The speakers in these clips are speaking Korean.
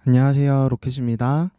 안녕하세요, 로켓입니다.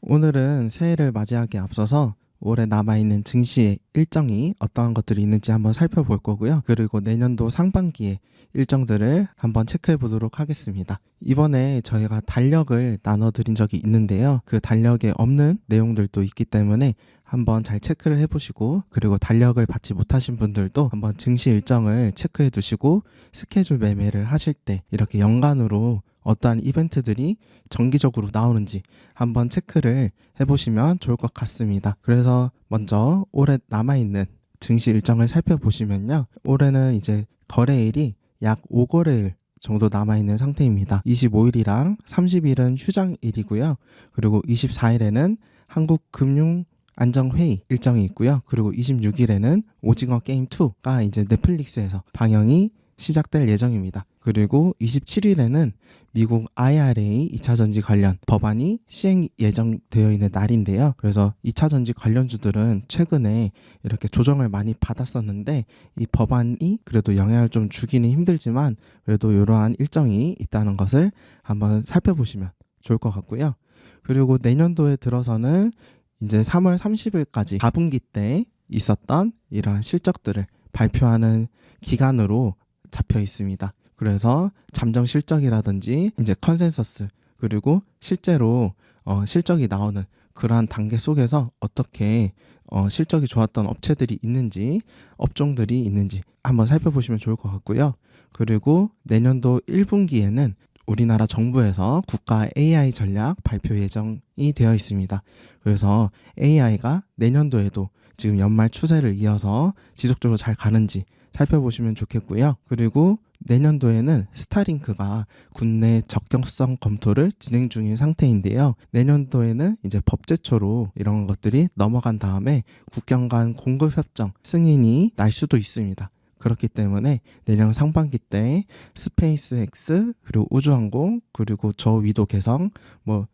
오늘은 새해를 맞이하기에 앞서서 올해 남아있는 증시 일정이 어떠한 것들이 있는지 한번 살펴볼 거고요. 그리고 내년도 상반기에 일정들을 한번 체크해 보도록 하겠습니다. 이번에 저희가 달력을 나눠드린 적이 있는데요. 그 달력에 없는 내용들도 있기 때문에 한번 잘 체크를 해보시고, 그리고 달력을 받지 못하신 분들도 한번 증시 일정을 체크해 두시고, 스케줄 매매를 하실 때 이렇게 연간으로 어떠한 이벤트들이 정기적으로 나오는지 한번 체크를 해보시면 좋을 것 같습니다. 그래서 먼저 올해 남아있는 증시 일정을 살펴보시면요. 올해는 이제 거래일이 약 5거래일 정도 남아있는 상태입니다. 25일이랑 30일은 휴장일이고요. 그리고 24일에는 한국금융안정회의 일정이 있고요. 그리고 26일에는 오징어 게임 2가 이제 넷플릭스에서 방영이 시작될 예정입니다. 그리고 27일에는 미국 IRA 2차 전지 관련 법안이 시행 예정되어 있는 날인데요. 그래서 2차 전지 관련주들은 최근에 이렇게 조정을 많이 받았었는데, 이 법안이 그래도 영향을 좀 주기는 힘들지만 그래도 이러한 일정이 있다는 것을 한번 살펴보시면 좋을 것 같고요. 그리고 내년도에 들어서는 이제 3월 30일까지 4분기 때 있었던 이러한 실적들을 발표하는 기간으로 잡혀 있습니다. 그래서 잠정 실적이라든지 이제 컨센서스, 그리고 실제로 실적이 나오는 그러한 단계 속에서 어떻게 실적이 좋았던 업체들이 있는지, 업종들이 있는지 한번 살펴보시면 좋을 것 같고요. 그리고 내년도 1분기에는 우리나라 정부에서 국가 AI 전략 발표 예정이 되어 있습니다. 그래서 AI가 내년도에도 지금 연말 추세를 이어서 지속적으로 잘 가는지 살펴보시면 좋겠고요. 그리고 내년도에는 스타링크가 국내 적격성 검토를 진행 중인 상태인데요. 내년도에는 이제 법제처로 이런 것들이 넘어간 다음에 국경 간 공급 협정 승인이 날 수도 있습니다. 그렇기 때문에 내년 상반기 때 스페이스X, 그리고 우주항공, 그리고 저위도 개성,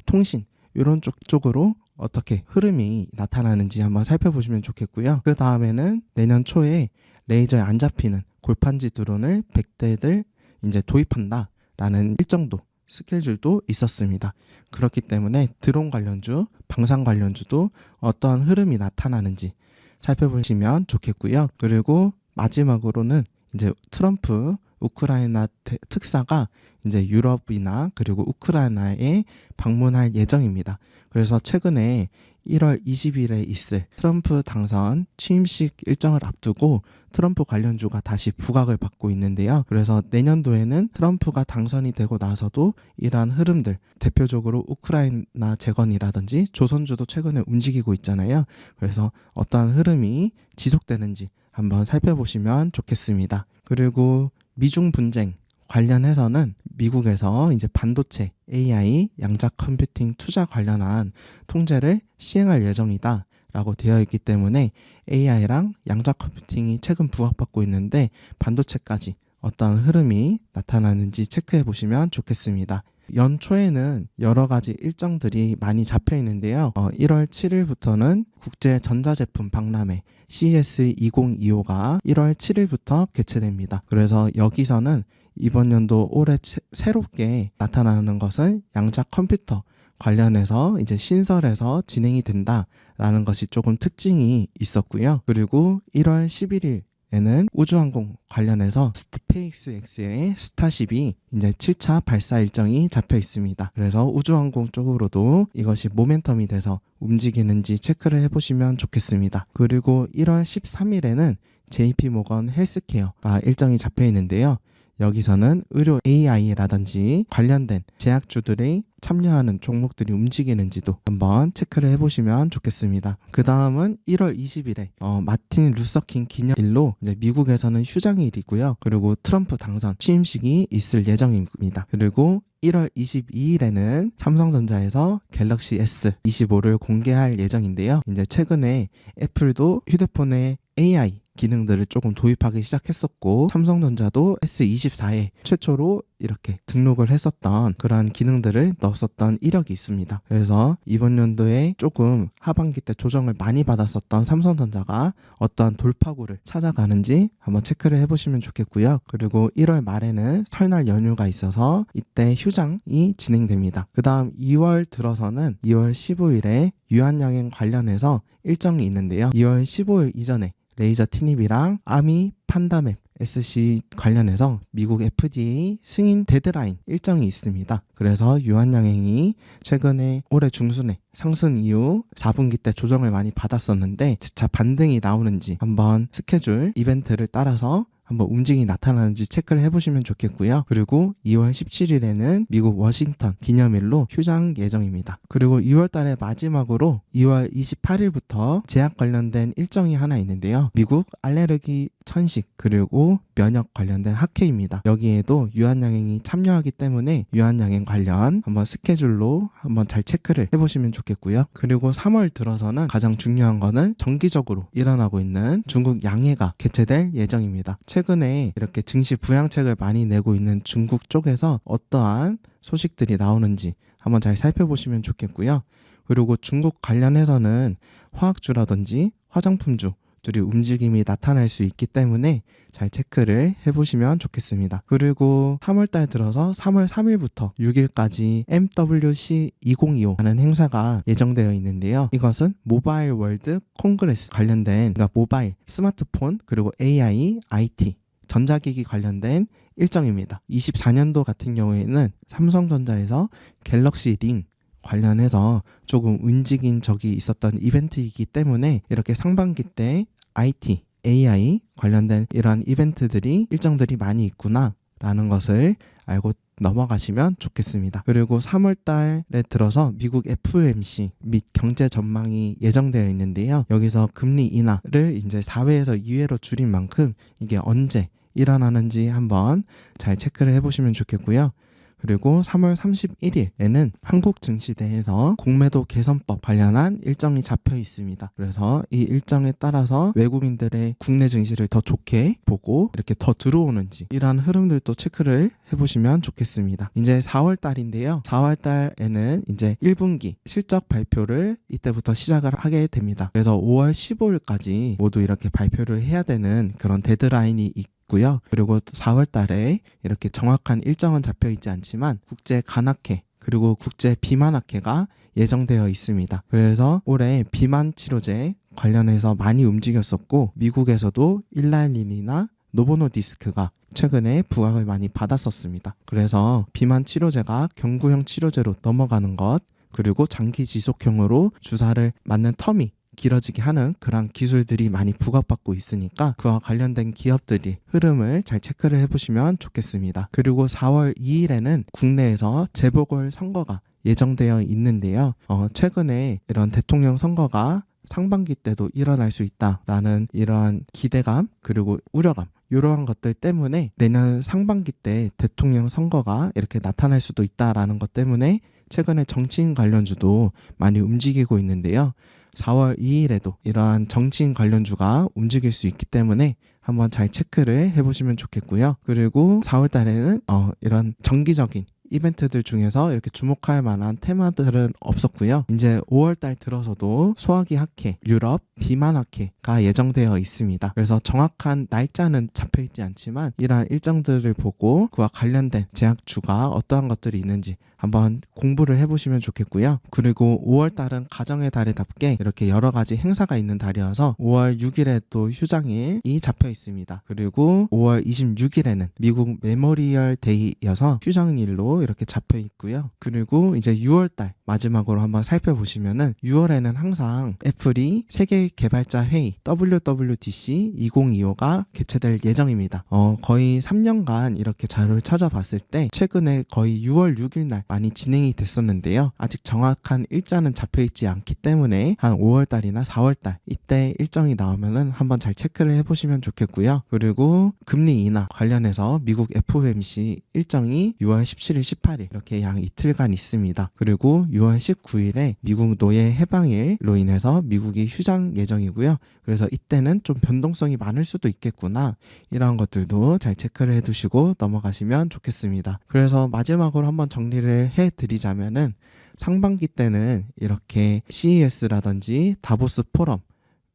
통신 이런 쪽으로 어떻게 흐름이 나타나는지 한번 살펴보시면 좋겠고요. 그 다음에는 내년 초에 레이저에 안 잡히는 골판지 드론을 100대들 이제 도입한다라는 일정도, 스케줄도 있었습니다. 그렇기 때문에 드론 관련주, 방산 관련주도 어떠한 흐름이 나타나는지 살펴보시면 좋겠고요. 그리고 마지막으로는 이제 트럼프 우크라이나 특사가 이제 유럽이나 그리고 우크라이나에 방문할 예정입니다. 그래서 최근에 1월 20일에 있을 트럼프 당선 취임식 일정을 앞두고 트럼프 관련주가 다시 부각을 받고 있는데요. 그래서 내년도에는 트럼프가 당선이 되고 나서도 이러한 흐름들, 대표적으로 우크라이나 재건이라든지 조선주도 최근에 움직이고 있잖아요. 그래서 어떠한 흐름이 지속되는지 한번 살펴보시면 좋겠습니다. 그리고 미중 분쟁 관련해서는 미국에서 이제 반도체, AI, 양자 컴퓨팅 투자 관련한 통제를 시행할 예정이다 라고 되어 있기 때문에 AI랑 양자 컴퓨팅이 최근 부각받고 있는데 반도체까지 어떤 흐름이 나타나는지 체크해 보시면 좋겠습니다. 연초에는 여러 가지 일정들이 많이 잡혀 있는데요. 1월 7일부터는 국제 전자제품 박람회 CES 2025가 1월 7일부터 개최됩니다. 그래서 여기서는 이번 연도 올해 새롭게 나타나는 것은 양자 컴퓨터 관련해서 이제 신설해서 진행이 된다라는 것이 조금 특징이 있었고요. 그리고 1월 11일에는 우주항공 관련해서 스페이스X의 스타쉽이 이제 7차 발사 일정이 잡혀 있습니다. 그래서 우주항공 쪽으로도 이것이 모멘텀이 돼서 움직이는지 체크를 해보시면 좋겠습니다. 그리고 1월 13일에는 JP모건 헬스케어가 일정이 잡혀 있는데요. 여기서는 의료 AI라든지 관련된 제약주들이 참여하는 종목들이 움직이는지도 한번 체크를 해보시면 좋겠습니다. 그 다음은 1월 20일에 마틴 루서킹 기념일로 이제 미국에서는 휴장일이고요. 그리고 트럼프 당선 취임식이 있을 예정입니다. 그리고 1월 22일에는 삼성전자에서 갤럭시 S25를 공개할 예정인데요. 이제 최근에 애플도 휴대폰에 AI 기능들을 조금 도입하기 시작했었고, 삼성전자도 S24에 최초로 이렇게 등록을 했었던 그러한 기능들을 넣었었던 이력이 있습니다. 그래서 이번 연도에 조금 하반기 때 조정을 많이 받았었던 삼성전자가 어떠한 돌파구를 찾아가는지 한번 체크를 해보시면 좋겠고요. 그리고 1월 말에는 설날 연휴가 있어서 이때 휴장이 진행됩니다. 그 다음 2월 들어서는 2월 15일에 유한양행 관련해서 일정이 있는데요. 2월 15일 이전에 레이저 티닙이랑 아미 판다맵 SC 관련해서 미국 FDA 승인 데드라인 일정이 있습니다. 그래서 유한양행이 최근에 올해 중순에 상승 이후 4분기 때 조정을 많이 받았었는데 진짜 반등이 나오는지 한번 스케줄 이벤트를 따라서 한번 움직임이 나타나는지 체크를 해보시면 좋겠고요. 그리고 2월 17일에는 미국 워싱턴 기념일로 휴장 예정입니다. 그리고 2월 달에 마지막으로 2월 28일부터 제약 관련된 일정이 하나 있는데요. 미국 알레르기 천식 그리고 면역 관련된 학회입니다. 여기에도 유한양행이 참여하기 때문에 유한양행 관련 한번 스케줄로 한번 잘 체크를 해보시면 좋겠고요. 그리고 3월 들어서는 가장 중요한 거는 정기적으로 일어나고 있는 중국 양해가 개최될 예정입니다. 최근에 이렇게 증시 부양책을 많이 내고 있는 중국 쪽에서 어떠한 소식들이 나오는지 한번 잘 살펴보시면 좋겠고요. 그리고 중국 관련해서는 화학주라든지 화장품주 들이 움직임이 나타날 수 있기 때문에 잘 체크를 해보시면 좋겠습니다. 그리고 3월달 들어서 3월 3일부터 6일까지 MWC 2025 하는 행사가 예정되어 있는데요. 이것은 모바일 월드 콩그레스 관련된 그러니까 모바일, 스마트폰, 그리고 AI, IT, 전자기기 관련된 일정입니다. 24년도 같은 경우에는 삼성전자에서 갤럭시 링 관련해서 조금 움직인 적이 있었던 이벤트이기 때문에 이렇게 상반기 때 IT, AI 관련된 이러한 이벤트들이 일정들이 많이 있구나 라는 것을 알고 넘어가시면 좋겠습니다. 그리고 3월 달에 들어서 미국 FOMC 및 경제 전망이 예정되어 있는데요. 여기서 금리 인하를 이제 4회에서 2회로 줄인 만큼 이게 언제 일어나는지 한번 잘 체크를 해보시면 좋겠고요. 그리고 3월 31일에는 한국증시대에서 공매도 개선법 관련한 일정이 잡혀 있습니다. 그래서 이 일정에 따라서 외국인들의 국내 증시를 더 좋게 보고 이렇게 더 들어오는지 이러한 흐름들도 체크를 해보시면 좋겠습니다. 이제 4월 달인데요. 4월 달에는 이제 1분기 실적 발표를 이때부터 시작을 하게 됩니다. 그래서 5월 15일까지 모두 이렇게 발표를 해야 되는 그런 데드라인이 고요. 그리고 4월 달에 이렇게 정확한 일정은 잡혀 있지 않지만 국제 간학회 그리고 국제 비만학회가 예정되어 있습니다. 그래서 올해 비만 치료제 관련해서 많이 움직였었고 미국에서도 일라일린이나 노보노디스크가 최근에 부각을 많이 받았었습니다. 그래서 비만 치료제가 경구형 치료제로 넘어가는 것 그리고 장기 지속형으로 주사를 맞는 텀이 길어지게 하는 그런 기술들이 많이 부각받고 있으니까 그와 관련된 기업들이 흐름을 잘 체크를 해보시면 좋겠습니다. 그리고 4월 2일에는 국내에서 재보궐선거가 예정되어 있는데요. 최근에 이런 대통령 선거가 상반기 때도 일어날 수 있다라는 이러한 기대감 그리고 우려감 이러한 것들 때문에 내년 상반기 때 대통령 선거가 이렇게 나타날 수도 있다라는 것 때문에 최근에 정치인 관련주도 많이 움직이고 있는데요. 4월 2일에도 이러한 정치인 관련주가 움직일 수 있기 때문에 한번 잘 체크를 해보시면 좋겠고요. 그리고 4월 달에는 이런 정기적인 이벤트들 중에서 이렇게 주목할 만한 테마들은 없었고요. 이제 5월달 들어서도 소화기 학회, 유럽 비만 학회가 예정되어 있습니다. 그래서 정확한 날짜는 잡혀있지 않지만 이러한 일정들을 보고 그와 관련된 제약주가 어떠한 것들이 있는지 한번 공부를 해보시면 좋겠고요. 그리고 5월달은 가정의 달에답게 이렇게 여러 가지 행사가 있는 달이어서 5월 6일에 또 휴장일이 잡혀 있습니다. 그리고 5월 26일에는 미국 메모리얼 데이여서 휴장일로 이렇게 잡혀 있고요. 그리고 이제 6월달 마지막으로 한번 살펴보시면은 6월에는 항상 애플이 세계 개발자 회의 WWDC 2025가 개최될 예정입니다. 거의 3년간 이렇게 자료를 찾아봤을 때 최근에 거의 6월 6일 날 많이 진행이 됐었는데요. 아직 정확한 일자는 잡혀있지 않기 때문에 한 5월달이나 4월달 이때 일정이 나오면은 한번 잘 체크를 해보시면 좋겠고요. 그리고 금리 인하 관련해서 미국 FOMC 일정이 6월 17일, 18일 이렇게 양 이틀간 있습니다. 그리고 6월 19일에 미국 노예 해방일로 인해서 미국이 휴장 예정이고요. 그래서 이때는 좀 변동성이 많을 수도 있겠구나. 이런 것들도 잘 체크를 해두시고 넘어가시면 좋겠습니다. 그래서 마지막으로 한번 정리를 해드리자면은 상반기 때는 이렇게 CES라든지 다보스 포럼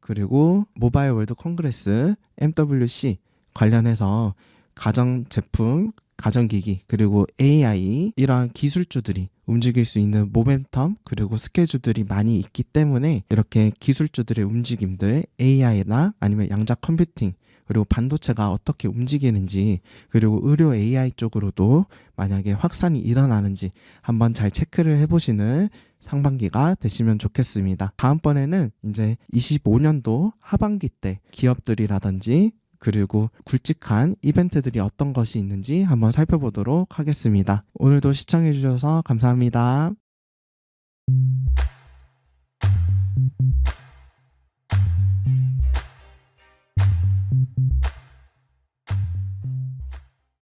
그리고 모바일 월드 콩그레스 MWC 관련해서 가전제품, 가전기기 그리고 AI 이러한 기술주들이 움직일 수 있는 모멘텀 그리고 스케줄들이 많이 있기 때문에 이렇게 기술주들의 움직임들 AI나 아니면 양자 컴퓨팅 그리고 반도체가 어떻게 움직이는지 그리고 의료 AI 쪽으로도 만약에 확산이 일어나는지 한번 잘 체크를 해보시는 상반기가 되시면 좋겠습니다. 다음번에는 이제 25년도 하반기 때 기업들이라든지 그리고 굵직한 이벤트들이 어떤 것이 있는지 한번 살펴보도록 하겠습니다. 오늘도 시청해주셔서 감사합니다.